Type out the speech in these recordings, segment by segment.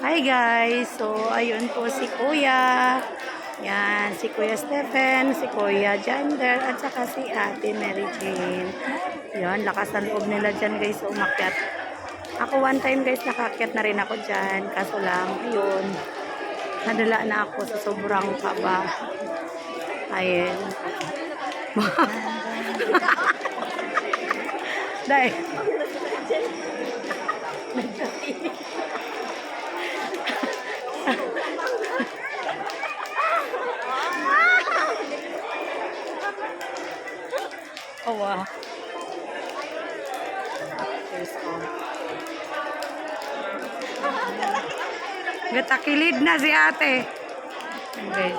Hi guys! So, ayun po si Kuya. Yan, si Kuya Stephen, si Kuya Jander, at saka si Ate Mary Jane. Yan, lakas ng loob nila dyan guys, umakyat. Ako one time guys, nakakyat na rin ako dyan. Kaso lang, ayun, nadala na ako sa sobrang kaba. Ayun. Dahil. Oh, wow. Gatakilid na si ate. Okay,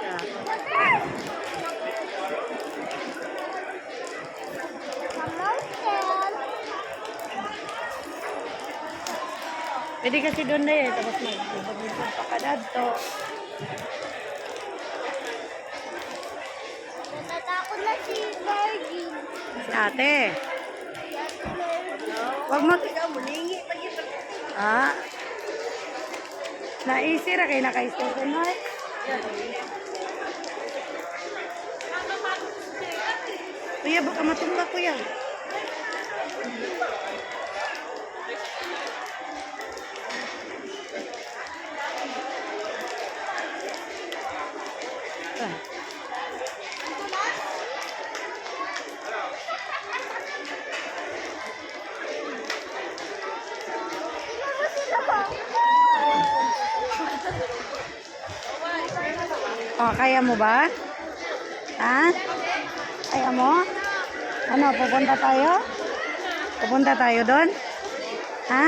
pwede kasi doon na eh. Tapos mag-ibag pa ka dito. Natatakot na si Virgin. Si ate. Huwag mo. Ah. Naisira kayo nakaisip ko na eh. Kuya, baka matumba kuya. Ah. Oh, kaya mo ba? Ha? Kaya mo? Ano, pupunta tayo? Pupunta tayo doon? Ha?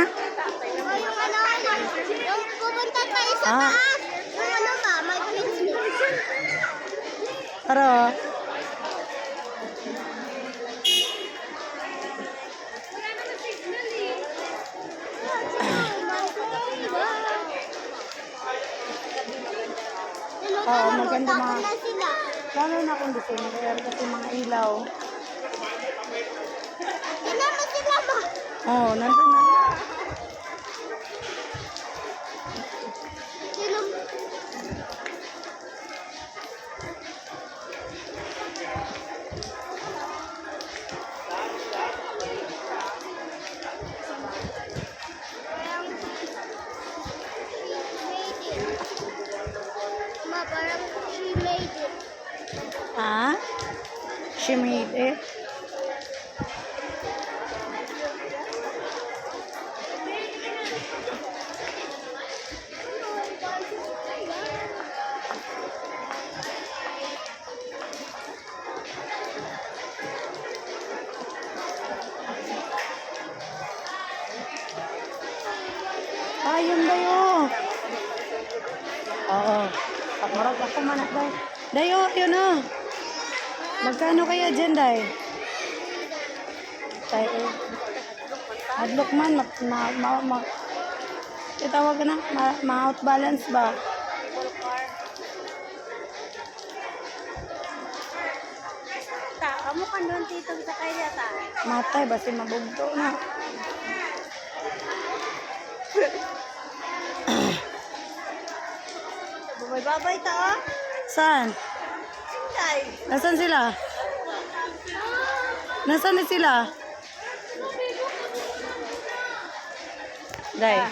Yung pupunta tayo sa Ah. taas. Yung ano ba, mag-picnic. Pero, oo, maganda mga, Na sila. lalo na kung December kasi mga ilaw. Tignan mo sila ba? Oo, nandun na. Sino? Ma, parang she made it. Ha? She made it. Ah, yun ba yun? Oo. Pagmarag ako man at day. Dayo, yun o. Magkano kaya dyan, day? Tayo. Adlock man, itawag ka na, ma-out balance ba? Kamu kan doon titong sa kaya ta. Matay, basi mabugto na. Babay ta oh. Saan? Day. Nasaan sila? Nasaan na sila? Day.